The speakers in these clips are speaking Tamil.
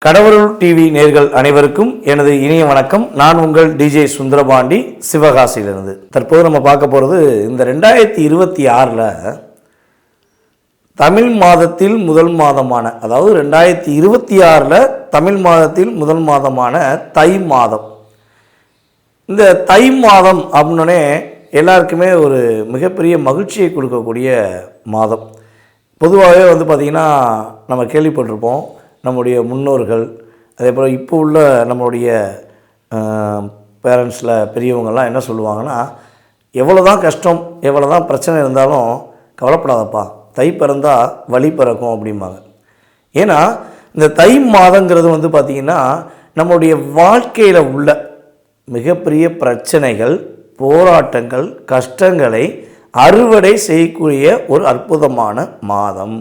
கடவுள் டிவி நேர்கள் அனைவருக்கும் எனது இனிய வணக்கம். நான் உங்கள் டிஜே சுந்தரபாண்டி, சிவகாசியிலிருந்து. தற்போது நம்ம பார்க்க போகிறது இந்த 2026 தமிழ் மாதத்தில் முதல் மாதமான, அதாவது 2026 தமிழ் மாதத்தில் முதல் மாதமான தை மாதம். இந்த தை மாதம் அப்படின்னே எல்லாருக்குமே ஒரு மிகப்பெரிய மகிழ்ச்சியை கொடுக்கக்கூடிய மாதம். பொதுவாகவே பார்த்திங்கன்னா நம்ம கேள்விப்பட்டிருப்போம், நம்முடைய முன்னோர்கள், அதே போல் இப்போ உள்ள நம்மளுடைய பேரண்ட்ஸில் பெரியவங்கள்லாம் என்ன சொல்லுவாங்கன்னா, எவ்வளோ தான் கஷ்டம், எவ்வளோ தான் பிரச்சனை இருந்தாலும் கவலைப்படாதப்பா, தை பிறந்தால் வழி பிறக்கும் அப்படிம்பாங்க. ஏன்னா இந்த தை மாதங்கிறது பார்த்திங்கன்னா நம்மளுடைய வாழ்க்கையில் உள்ள மிகப்பெரிய பிரச்சனைகள், போராட்டங்கள், கஷ்டங்களை அறுவடை செய்யக்கூடிய ஒரு அற்புதமான மாதம்.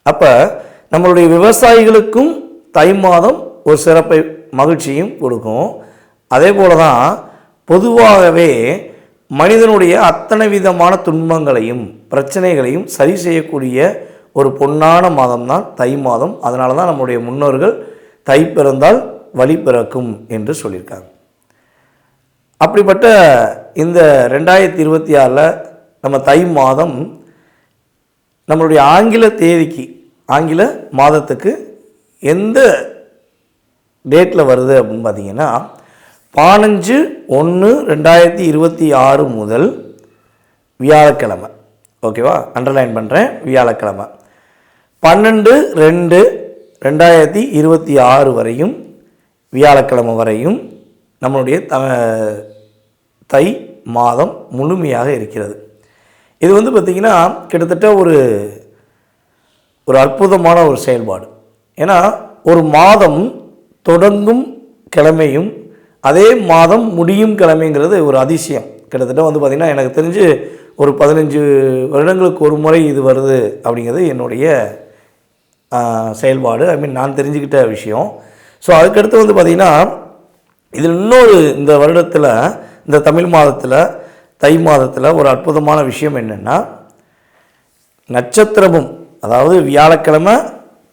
அப்போ நம்மளுடைய விவசாயிகளுக்கும் தை மாதம் ஒரு சிறப்பை, மகிழ்ச்சியும் கொடுக்கும். அதே போல தான் பொதுவாகவே மனிதனுடைய அத்தனை விதமான துன்பங்களையும் பிரச்சனைகளையும் சரி செய்யக்கூடிய ஒரு பொன்னான மாதம் தான் தை மாதம். அதனால தான் நம்முடைய முன்னோர்கள் தை பிறந்தால் வழி பிறக்கும் என்று சொல்லியிருக்காங்க. அப்படிப்பட்ட இந்த 2026 நம்ம தை மாதம் நம்மளுடைய ஆங்கில தேதிக்கு, ஆங்கில மாதத்துக்கு எந்த டேட்டில் வருது அப்படின்னு பார்த்தீங்கன்னா 15/1/2026 முதல் வியாழக்கிழமை. ஓகேவா, அண்டர்லைன் பண்ணுறேன், வியாழக்கிழமை 12/2/2026 வரையும், வியாழக்கிழமை வரையும் நம்மளுடைய தை மாதம் முழுமையாக இருக்கிறது. இது பார்த்திங்கன்னா கிட்டத்தட்ட ஒரு அற்புதமான ஒரு செயல்பாடு. ஏன்னா ஒரு மாதம் தொடங்கும் கிழமையும் அதே மாதம் முடியும் கிழமைங்கிறது ஒரு அதிசயம். கிட்டத்தட்ட பார்த்திங்கன்னா எனக்கு தெரிஞ்சு ஒரு 15 வருடங்களுக்கு ஒரு முறை இது வருது அப்படிங்கிறது என்னுடைய செயல்பாடு. நான் தெரிஞ்சுக்கிட்ட விஷயம். ஸோ அதுக்கடுத்து பார்த்திங்கன்னா இது இன்னொரு இந்த வருடத்தில், இந்த தமிழ் மாதத்தில், தை மாதத்தில் ஒரு அற்புதமான விஷயம் என்னென்னா, நட்சத்திரமும், அதாவது வியாழக்கிழமை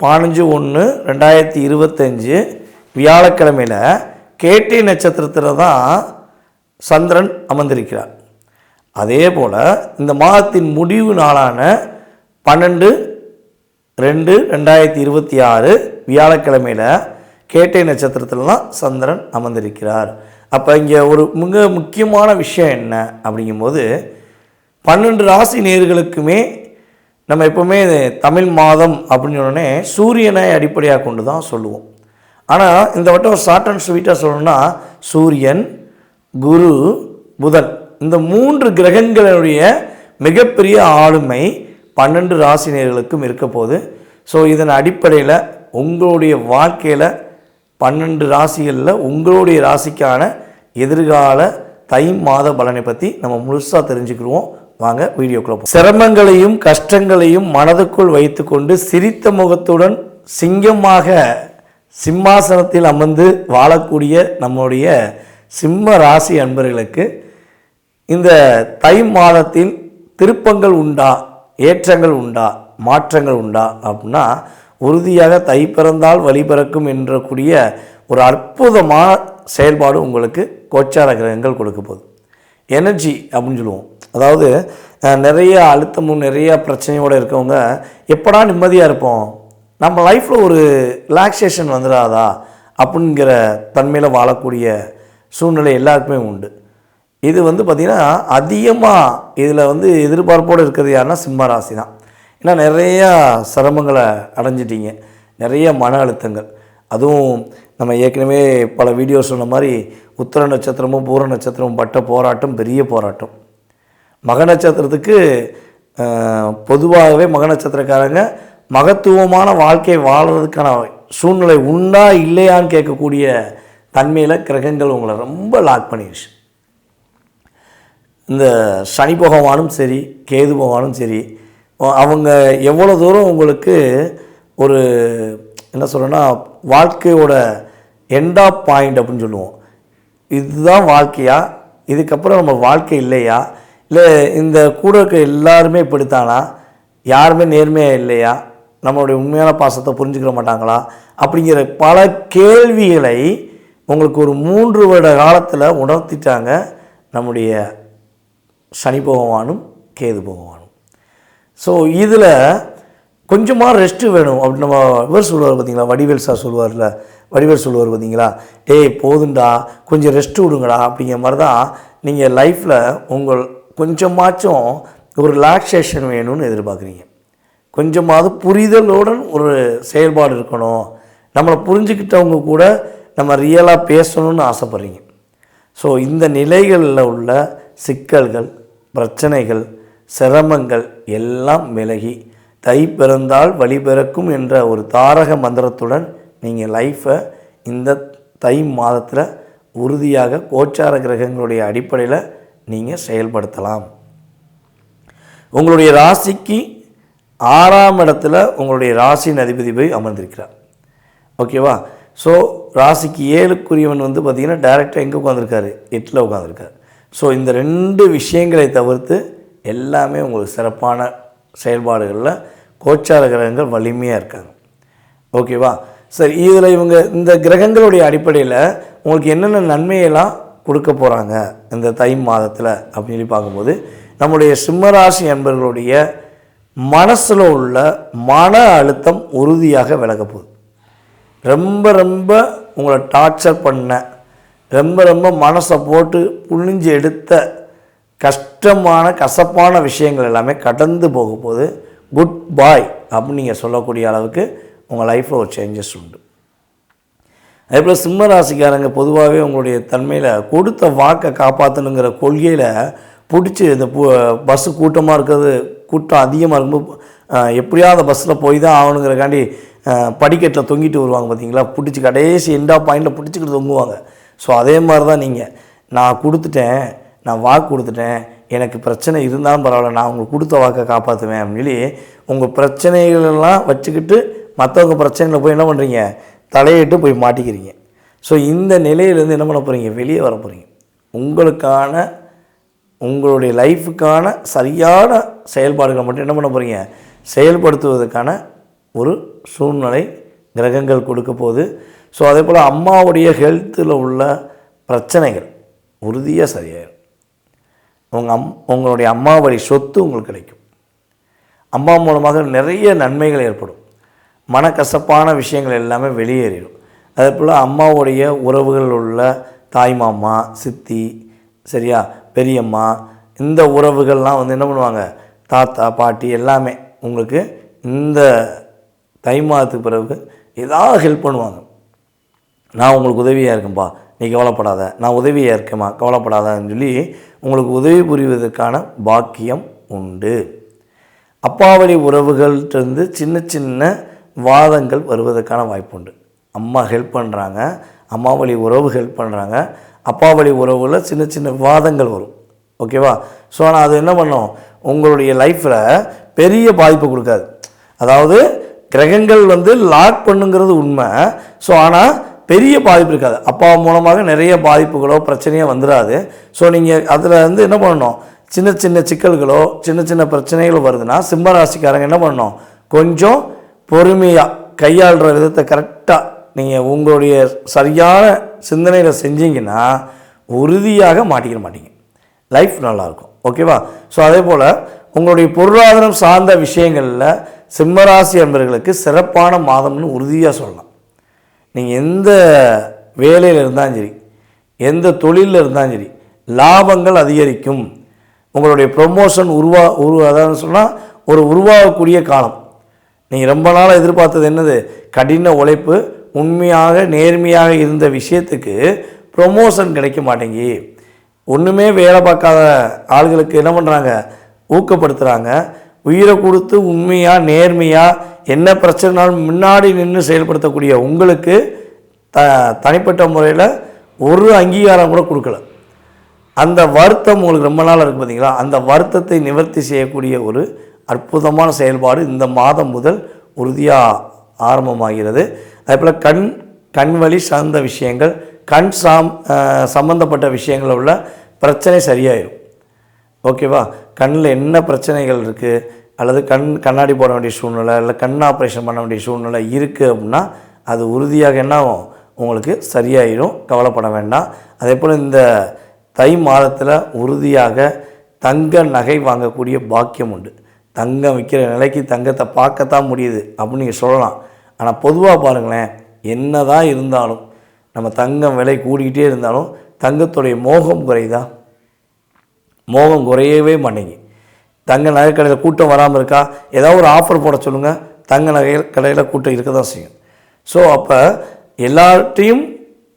15/1/2025 வியாழக்கிழமையில் கேட்டை நட்சத்திரத்தில் தான் சந்திரன் அமர்ந்திருக்கிறார். அதே போல் இந்த மாதத்தின் முடிவு நாளான 12/2/2026 வியாழக்கிழமையில் கேட்டை நட்சத்திரத்தில் தான் சந்திரன் அமர்ந்திருக்கிறார். அப்போ இங்கே ஒரு மிக முக்கியமான விஷயம் என்ன அப்படிங்கும்போது, 12 ராசி நேயர்களுக்குமே நம்ம எப்போவுமே தமிழ் மாதம் அப்படின்னு சொன்னோடனே சூரியனை அடிப்படையாக கொண்டு தான் சொல்லுவோம். ஆனால் இந்த வட்டம் ஒரு ஷார்ட் அண்ட் ஸ்வீட்டாக சொல்லணும்னா சூரியன், குரு, புதன், இந்த 3 கிரகங்களுடைய மிகப்பெரிய ஆளுமை 12 ராசி நேயர்களுக்கும் இருக்க போகுது. ஸோ இதன் அடிப்படையில் உங்களுடைய வாழ்க்கையில் 12 ராசிகளில் உங்களுடைய ராசிக்கான எதிர்கால தை மாத பலனை பற்றி நம்ம முழுசாக தெரிஞ்சுக்கிடுவோம். வாங்க வீடியோக்குள்ள போவோம். சிரமங்களையும் கஷ்டங்களையும் மனதுக்குள் வைத்துக்கொண்டு சிரித்த முகத்துடன் சிங்கமாக சிம்மாசனத்தில் அமர்ந்து வாழக்கூடிய நம்முடைய சிம்ம ராசி அன்பர்களுக்கு இந்த தை மாதத்தில் திருப்பங்கள் உண்டா, ஏற்றங்கள் உண்டா, மாற்றங்கள் உண்டா அப்படின்னா உறுதியாக தை பிறந்தால் வழி பிறக்கும் என்றக்கூடிய ஒரு அற்புதமான செயல்பாடு உங்களுக்கு கோச்சார கிரகங்கள் கொடுக்க போகுது. எனர்ஜி அப்படின்னு சொல்லுவோம். அதாவது நிறைய அழுத்தமும் நிறைய பிரச்சனையோடு இருக்கவங்க எப்படா நிம்மதியாக இருப்போம், நம்ம லைஃப்பில் ஒரு ரிலாக்ஸேஷன் வந்துடாதா அப்படிங்கிற தன்மையில் வாழக்கூடிய சூழ்நிலை எல்லாருக்குமே உண்டு. இது பார்த்திங்கன்னா அதிகமாக இதில் எதிர்பார்ப்போடு இருக்கிறது யாருன்னா சிம்ம ராசி தான். ஏன்னா நிறையா சிரமங்களை அடைஞ்சிட்டிங்க, நிறைய மன அழுத்தங்கள். அதுவும் நம்ம ஏற்கனவே பல வீடியோ சொன்ன மாதிரி உத்திர நட்சத்திரமும் பூர நட்சத்திரமும் பட்ட போராட்டம் பெரிய போராட்டம். மக நட்சத்திரத்துக்கு பொதுவாகவே மக நட்சத்திரக்காரங்க மகத்துவமான வாழ்க்கை வாழ்கிறதுக்கான சூழ்நிலை உண்டா இல்லையான்னு கேட்கக்கூடிய தன்மையில் கிரகங்கள் உங்களை ரொம்ப லாக் பண்ணிடுச்சு. இந்த சனி பகவானும் சரி, கேது பகவானும் சரி, அவங்க எவ்வளோ தூரம் உங்களுக்கு ஒரு என்ன சொல்கிறேன்னா வாழ்க்கையோட எண்ட் ஆஃப் பாயிண்ட் அப்படின்னு சொல்லுவோம். இதுதான் வாழ்க்கையா, இதுக்கப்புறம் நம்ம வாழ்க்கை இல்லையா, இல்லை இந்த கூட இருக்க எல்லாருமே இப்படித்தானா, யாருமே நேர்மையாக இல்லையா, நம்மளுடைய உண்மையான பாசத்தை புரிஞ்சுக்கிற மாட்டாங்களா அப்படிங்கிற பல கேள்விகளை உங்களுக்கு ஒரு 3 வருட காலத்தில் உணர்த்திட்டாங்க நம்முடைய சனி பகவானும் கேது பகவானும். ஸோ இதில் கொஞ்சமாக ரெஸ்ட்டு வேணும் அப்படின்னு நம்ம இவர் சொல்லுவார் பார்த்தீங்களா, வடிவேல் சார் சொல்லுவார்ல, வடிவேல் சொல்லுவார் பார்த்தீங்களா, டேய் போதுண்டா கொஞ்சம் ரெஸ்ட்டு விடுங்கடா அப்படிங்கிற மாதிரி தான் நீங்கள் லைஃப்பில் உங்கள் கொஞ்சமாச்சும் ஒரு ரிலாக்ஸேஷன் வேணும்னு எதிர்பார்க்குறீங்க. கொஞ்சமாவது புரிதலுடன் ஒரு செயல்பாடு இருக்கணும், நம்மளை புரிஞ்சுக்கிட்டவங்க கூட நம்ம ரியலாக பேசணும்னு ஆசைப்பட்றீங்க. ஸோ இந்த நிலைகளில் உள்ள சிக்கல்கள், பிரச்சனைகள், சிரமங்கள் எல்லாம் விலகி தை பிறந்தால் வழி பிறக்கும் என்ற ஒரு தாரக மந்திரத்துடன் நீங்கள் லைஃப்பை இந்த தை மாதத்தில் உறுதியாக கோச்சார கிரகங்களுடைய அடிப்படையில் நீங்கள் செயல்படுத்தலாம். உங்களுடைய ராசிக்கு 6ஆம் இடத்துல உங்களுடைய ராசியின் அதிபதி போய் அமர்ந்திருக்கிறார். ஓகேவா? ஸோ ராசிக்கு 7க்குரியவன் வந்து பார்த்திங்கன்னா டைரெக்டாக எங்கே உட்காந்துருக்காரு, 8ல் உட்காந்துருக்காரு. ஸோ இந்த 2 விஷயங்களை தவிர்த்து எல்லாமே உங்களுக்கு சிறப்பான செயல்பாடுகளில் கோச்சார கிரகங்கள் வலிமையாக இருக்காங்க. ஓகேவா? சரி, இதில் இவங்க இந்த கிரகங்களுடைய அடிப்படையில் உங்களுக்கு என்னென்ன நன்மையெல்லாம் கொடுக்க போகிறாங்க இந்த தை மாதத்தில் அப்படின்னு சொல்லி பார்க்கும்போது, நம்முடைய சிம்மராசி அன்பர்களுடைய மனசில் உள்ள மன அழுத்தம் உறுதியாக விலக போகுது. ரொம்ப ரொம்ப உங்களை டார்ச்சர் பண்ண, ரொம்ப மனசை போட்டு புழிஞ்சு எடுத்த கஷ்டமான கசப்பான விஷயங்கள் எல்லாமே கடந்து போக போது குட் பாய் அப்படின்னு நீங்கள் சொல்லக்கூடிய அளவுக்கு உங்கள் லைஃப்பில் ஒரு சேஞ்சஸ் உண்டு. அதே போல் சிம்ம ராசிக்காரங்க பொதுவாகவே உங்களுடைய தன்மையில் கொடுத்த வாக்கை காப்பாற்றணுங்கிற கொள்கையில் பிடிச்சி இந்த பஸ்ஸு கூட்டமாக இருக்கிறது, கூட்டம் அதிகமாக இருக்கும்போது எப்படியாவது அந்த பஸ்ஸில் போய் தான் ஆகணுங்கிறக்காண்டி படிக்கட்டில் தொங்கிட்டு வருவாங்க பார்த்தீங்களா, பிடிச்சி கடைசி எண்டா பாயிண்டில் பிடிச்சிக்கிட்டு தொங்குவாங்க. ஸோ அதே மாதிரி தான் நீங்கள், நான் கொடுத்துட்டேன், நான் வாக்கு கொடுத்துட்டேன், எனக்கு பிரச்சனை இருந்தாலும் பரவாயில்ல, நான் உங்களுக்கு கொடுத்த வாக்கை காப்பாற்றுவேன் அப்படின்னு சொல்லி உங்கள் பிரச்சனைகளெல்லாம் வச்சுக்கிட்டு மற்றவங்க பிரச்சனையில் போய் என்ன பண்ணுறீங்க, தலையிட்டு போய் மாட்டிக்கிறீங்க. ஸோ இந்த நிலையிலேருந்து என்ன பண்ண போகிறீங்க, வெளியே வர போகிறீங்க. உங்களுக்கான உங்களுடைய லைஃபுக்கான சரியான செயல்பாடுகளை மட்டும் என்ன பண்ண போகிறீங்க, செயல்படுத்துவதற்கான ஒரு சூழ்நிலை கிரகங்கள் கொடுக்க போகுது. ஸோ அதே போல் அம்மாவுடைய ஹெல்த்தில் உள்ள பிரச்சனைகள் உறுதியாக சரியாயிடும். உங்களுடைய அம்மா வழி சொத்து உங்களுக்கு கிடைக்கும். அம்மா மூலமாக நிறைய நன்மைகள் ஏற்படும். மனக்கசப்பான விஷயங்கள் எல்லாமே வெளியேறிடும். அதே போல் அம்மாவுடைய உறவுகள் உள்ள தாய் மாமா, சித்தி, சரியா, பெரியம்மா, இந்த உறவுகள்லாம் வந்து என்ன பண்ணுவாங்க, தாத்தா பாட்டி எல்லாமே உங்களுக்கு இந்த தை மாதத்துக்கு பிறகு ஏதாவது ஹெல்ப் பண்ணுவாங்க. நான் உங்களுக்கு உதவியாக இருக்கேன்ப்பா, நீ கவலைப்படாத, நான் உதவியாக இருக்கேம்மா கவலைப்படாதான்னு சொல்லி உங்களுக்கு உதவி புரிவதற்கான பாக்கியம் உண்டு. அப்பாவளி உறவுகள்கிட்டருந்து சின்ன சின்ன வாதங்கள் வருவதற்கான வாய்ப்பு உண்டு. அம்மா ஹெல்ப் பண்ணுறாங்க, அம்மா வழி உறவு ஹெல்ப் பண்ணுறாங்க, அப்பா வழி உறவில் சின்ன சின்ன வாதங்கள் வரும். ஓகேவா? ஸோ ஆனால் அது என்ன பண்ணும், உங்களுடைய லைஃப்பில் பெரிய பாதிப்பு கொடுக்காது. அதாவது கிரகங்கள் வந்து லாக் பண்ணுங்கிறது உண்மை. ஸோ ஆனால் பெரிய பாதிப்பு இருக்காது. அப்பா மூலமாக நிறைய பாதிப்புகளோ பிரச்சனையோ வந்துடாது. ஸோ நீங்கள் அதில் வந்து என்ன பண்ணணும், சின்ன சின்ன சிக்கல்களோ சின்ன சின்ன பிரச்சனைகளோ வருதுன்னா சிம்ம ராசிக்காரங்க என்ன பண்ணணும், கொஞ்சம் பொறுமையாக கையாளுற விதத்தை கரெக்டாக நீங்கள் உங்களுடைய சரியான சிந்தனையில் செஞ்சீங்கன்னா உறுதியாக மாட்டிக்கிற மாட்டீங்க, லைஃப் நல்லாயிருக்கும். ஓகேவா? ஸோ அதே போல் உங்களுடைய பொருளாதாரம் சார்ந்த விஷயங்களில் சிம்மராசி என்பவர்களுக்கு சிறப்பான மாதம்னு உறுதியாக சொல்லலாம். நீங்கள் எந்த வேலையில் இருந்தாலும் சரி, எந்த தொழிலில் இருந்தாலும் சரி, லாபங்கள் அதிகரிக்கும். உங்களுடைய ப்ரொமோஷன் அதாவது சொன்னால் ஒரு உருவாகக்கூடிய காலம். நீங்கள் ரொம்ப நாளாக எதிர்பார்த்தது என்னது, கடின உழைப்பு, உண்மையாக நேர்மையாக இருந்த விஷயத்துக்கு ப்ரொமோஷன் கிடைக்க மாட்டேங்கி, ஒன்றுமே வேலை பார்க்காத ஆளுகளுக்கு என்ன பண்ணுறாங்க, ஊக்கப்படுத்துகிறாங்க. உயிரை கொடுத்து உண்மையாக நேர்மையாக என்ன பிரச்சனைனாலும் முன்னாடி நின்று செயல்படுத்தக்கூடிய உங்களுக்கு தனிப்பட்ட முறையில் ஒரு அங்கீகாரம் கூட கொடுக்கல. அந்த வருத்தம் உங்களுக்கு ரொம்ப நாள் இருக்குது பார்த்தீங்களா, அந்த வருத்தத்தை நிவர்த்தி செய்யக்கூடிய ஒரு அற்புதமான செயல்பாடு இந்த மாதம் முதல் உறுதியாக ஆரம்பமாகிறது. அதேபோல் கண் வழி சார்ந்த விஷயங்கள், கண் சம்பந்தப்பட்ட விஷயங்களில் உள்ள பிரச்சனை சரியாயிடும். ஓகேவா? கண்ணில் என்ன பிரச்சனைகள் இருக்குது, அல்லது கண்ணாடி போட வேண்டிய சூழ்நிலை, இல்லை கண் ஆப்ரேஷன் பண்ண வேண்டிய சூழ்நிலை இருக்குது அப்படின்னா அது உறுதியாக என்ன ஆகும், உங்களுக்கு சரியாயிடும், கவலைப்பட வேண்டாம். அதே போல் இந்த தை மாதத்தில் உறுதியாக தங்க நகை வாங்கக்கூடிய பாக்கியம் உண்டு. தங்கம் விற்கிற நிலைக்கு தங்கத்தை பார்க்கத்தான் முடியுது அப்படின்னு நீங்கள் சொல்லலாம். ஆனால் பொதுவாக பாருங்களேன், என்ன தான் இருந்தாலும் நம்ம தங்கம் விலை கூடிக்கிட்டே இருந்தாலும் தங்கத்துடைய மோகம் குறையுதா? மோகம் குறையவே மாட்டேங்கி. தங்க நகை கடையில் கூட்டம் வராமல் இருக்கா? ஏதாவது ஒரு ஆஃபர் போட சொல்லுங்கள், தங்க நகை கடையில் கூட்டம் இருக்க தான் செய்யும். ஸோ அப்போ எல்லார்ட்டையும்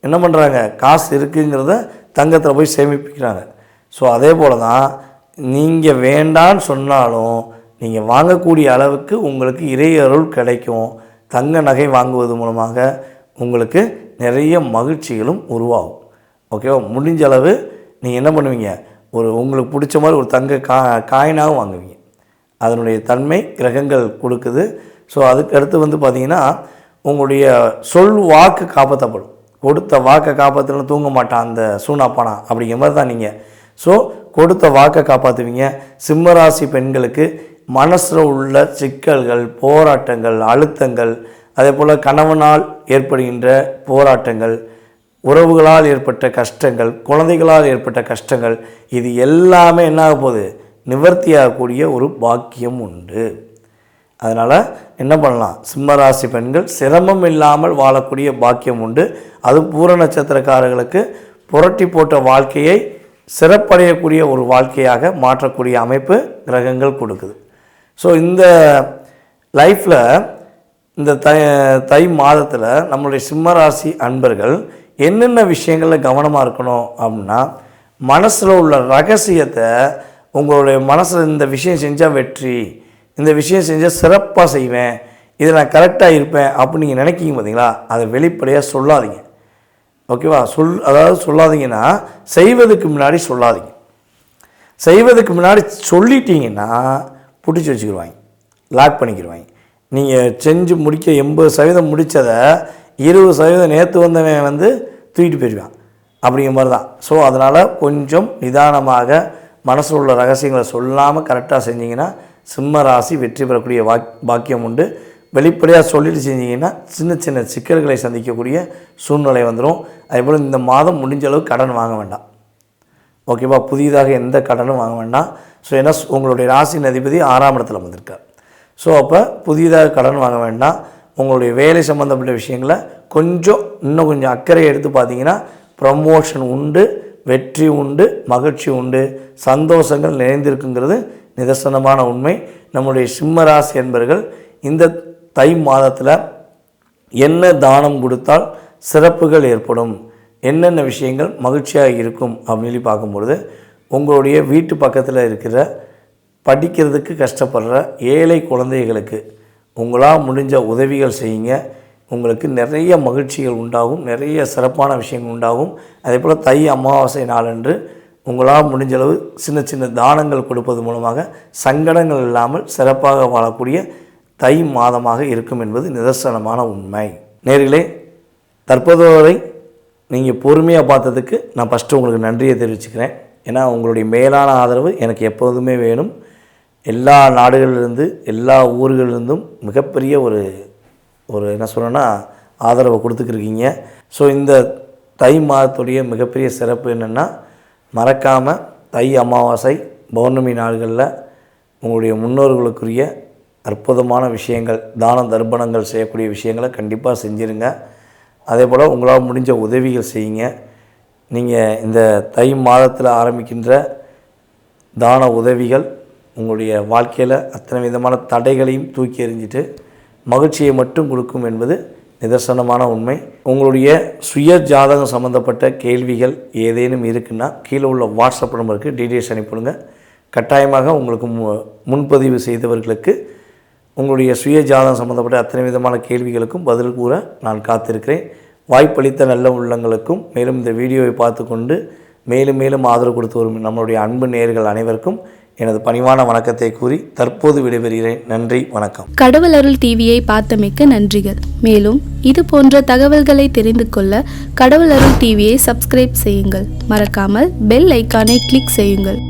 என்ன பண்ணுறாங்க, காசு இருக்குங்கிறத தங்கத்தில் போய் சேமிப்பிக்கிறாங்க. ஸோ அதே போல் தான் நீங்கள் வேண்டான்னு சொன்னாலும் நீங்கள் வாங்கக்கூடிய அளவுக்கு உங்களுக்கு இறை அருள் கிடைக்கும். தங்க நகை வாங்குவது மூலமாக உங்களுக்கு நிறைய மகிழ்ச்சிகளும் உருவாகும். ஓகேவா? முடிஞ்ச அளவு நீங்கள் என்ன பண்ணுவீங்க, உங்களுக்கு பிடிச்ச மாதிரி ஒரு தங்க காயினாகவும் வாங்குவீங்க. அதனுடைய தன்மை கிரகங்கள் கொடுக்குது. ஸோ அதுக்கு அடுத்து பார்த்திங்கன்னா உங்களுடைய சொல் வாக்கு காப்பாற்றப்படும். கொடுத்த வாக்கை காப்பாற்றணும், தூங்க மாட்டான் அந்த சூனாப்பானா அப்படிங்கிற மாதிரி தான் நீங்கள். ஸோ கொடுத்த வாக்கை காப்பாற்றுவீங்க. சிம்மராசி பெண்களுக்கு மனசில் உள்ள சிக்கல்கள், போராட்டங்கள், அழுத்தங்கள், அதே போல் கணவனால் ஏற்படுகின்ற போராட்டங்கள், உறவுகளால் ஏற்பட்ட கஷ்டங்கள், குழந்தைகளால் ஏற்பட்ட கஷ்டங்கள், இது எல்லாமே என்ன ஆக போகுது, நிவர்த்தியாகக்கூடிய ஒரு பாக்கியம் உண்டு. அதனால் என்ன பண்ணலாம், சிம்மராசி பெண்கள் சிரமம் இல்லாமல் வாழக்கூடிய பாக்கியம் உண்டு. அது பூர நட்சத்திரக்காரர்களுக்கு புரட்டி போட்ட வாழ்க்கையை சிறப்படையக்கூடிய ஒரு வாழ்க்கையாக மாற்றக்கூடிய அமைப்பு கிரகங்கள் கொடுக்குது. ஸோ இந்த லைஃப்பில் இந்த தை மாதத்தில் நம்மளுடைய சிம்மராசி அன்பர்கள் என்னென்ன விஷயங்களில் கவனமாக இருக்கணும் அப்படின்னா, மனசில் உள்ள ரகசியத்தை உங்களுடைய மனசில் இந்த விஷயம் செஞ்சால் வெற்றி, இந்த விஷயம் செஞ்சால் சிறப்பாக செய்வேன், இதை நான் கரெக்டாக இருப்பேன் அப்படின்னு நீங்கள் நினைக்கிங்க பார்த்தீங்களா, அதை வெளிப்படையாக சொல்லாதீங்க. ஓகேவா? அதாவது சொல்லாதீங்கன்னா செய்வதுக்கு முன்னாடி சொல்லாதீங்க. செய்வதுக்கு முன்னாடி சொல்லிட்டீங்கன்னா பிடிச்சி வச்சுக்கிடுவாங்க, லாக் பண்ணிக்கிடுவாங்க. நீங்கள் செஞ்சு முடிக்க 80% முடித்ததை 20% நேற்று வந்தவன் தூக்கிட்டு போயிடுவான் அப்படிங்கிற மாதிரி தான். ஸோ அதனால் கொஞ்சம் நிதானமாக மனசில் உள்ள ரகசியங்களை சொல்லாமல் கரெக்டாக செஞ்சிங்கன்னா சிம்ம ராசி வெற்றி பெறக்கூடிய பாக்கியம் உண்டு. வெளிப்படையாக சொல்லிட்டு செஞ்சிங்கன்னா சின்ன சின்ன சிக்கல்களை சந்திக்கக்கூடிய சூழ்நிலை வந்துடும். அதேபோல் இந்த மாதம் முடிஞ்ச அளவுக்கு கடன் வாங்க வேண்டாம். ஓகேவா? புதிதாக எந்த கடனும் வாங்க வேண்டாம். ஸோ ஏன்னா உங்களுடைய ராசியின் அதிபதி 6ஆம் இடத்துல வந்திருக்கார். ஸோ அப்போ புதிதாக கடன் வாங்க வேண்டாம். உங்களுடைய வேலை சம்மந்தப்பட்ட விஷயங்களை இன்னும் கொஞ்சம் அக்கறை எடுத்து பார்த்தீங்கன்னா ப்ரமோஷன் உண்டு, வெற்றி உண்டு, மகிழ்ச்சி உண்டு, சந்தோஷங்கள் நிறைந்திருக்குங்கிறது நிதர்சனமான உண்மை. நம்முடைய சிம்ம ராசி என்பவர்கள் இந்த தை மாதத்தில் என்ன தானம் கொடுத்தால் சிறப்புகள் ஏற்படும், என்னென்ன விஷயங்கள் மகிழ்ச்சியாக இருக்கும் அப்படின்னு பார்க்கும்பொழுது, உங்களுடைய வீட்டு பக்கத்தில் இருக்கிற படிக்கிறதுக்கு கஷ்டப்படுற ஏழை குழந்தைகளுக்கு உங்களால் முடிஞ்ச உதவிகள் செய்யுங்க. உங்களுக்கு நிறைய மகிழ்ச்சிகள் உண்டாகும், நிறைய சிறப்பான விஷயங்கள் உண்டாகும். அதே போல் தை அமாவாசை நாளன்று உங்களால் முடிஞ்சளவு சின்ன சின்ன தானங்கள் கொடுப்பது மூலமாக சங்கடங்கள் இல்லாமல் சிறப்பாக வாழக்கூடிய தை மாதமாக இருக்கும் என்பது நிதர்சனமான உண்மை. நேர்களே, தற்போது வரை நீங்கள் பொறுமையாக பார்த்ததுக்கு நான் ஃபஸ்ட்டு உங்களுக்கு நன்றியை தெரிவிச்சுக்கிறேன். ஏன்னா உங்களுடைய மேலான ஆதரவு எனக்கு எப்போதுமே வேணும். எல்லா நாடுகளிலிருந்து எல்லா ஊர்களிலிருந்தும் மிகப்பெரிய ஒரு என்ன சொல்லணும்னா ஆதரவை கொடுத்துக்கிருக்கீங்க. ஸோ இந்த தை மாதத்துடைய மிகப்பெரிய சிறப்பு என்னென்னா, மறக்காமல் தை அமாவாசை பௌர்ணமி நாள்களில் உங்களுடைய முன்னோர்களுக்குரிய அற்புதமான விஷயங்கள், தான தர்ப்பணங்கள் செய்யக்கூடிய விஷயங்களை கண்டிப்பாக செஞ்சுருங்க. அதே போல் உங்களால் முடிஞ்ச உதவிகள் செய்யுங்க. நீங்கள் இந்த தை மாதத்தில் ஆரம்பிக்கின்ற தான உதவிகள் உங்களுடைய வாழ்க்கையில் அத்தனை விதமான தடைகளையும் தூக்கி எறிஞ்சிட்டு மகிழ்ச்சியை மட்டும் கொடுக்கும் என்பது நிதர்சனமான உண்மை. உங்களுடைய சுய ஜாதகம் சம்மந்தப்பட்ட கேள்விகள் ஏதேனும் இருக்குன்னா கீழே உள்ள வாட்ஸ்அப் நம்பருக்கு டீட்டெயில்ஸ் அனுப்பிவிடுங்க. கட்டாயமாக உங்களுக்கு முன்பதிவு செய்தவர்களுக்கு உங்களுடைய சுய ஜாதகம் சம்மந்தப்பட்ட அத்தனை விதமான கேள்விகளுக்கும் பதில் கூற நான் காத்திருக்கிறேன். வாய்ப்பளித்த நல்ல உள்ளங்களுக்கும் மேலும் இந்த வீடியோவை பார்த்து கொண்டு மேலும் மேலும் ஆதரவு கொடுத்து வரும் நம்மளுடைய அன்பு நேயர்கள் அனைவருக்கும் எனது பணிவான வணக்கத்தை கூறி தற்போது விடைபெறுகிறேன். நன்றி, வணக்கம். கடவுள் அருள் டிவியை பார்த்தமைக்க நன்றிகள். மேலும் இது போன்ற தகவல்களை தெரிந்து கொள்ள கடவுள் அருள் டிவியை சப்ஸ்கிரைப் செய்யுங்கள். மறக்காமல் பெல் ஐக்கானை கிளிக் செய்யுங்கள்.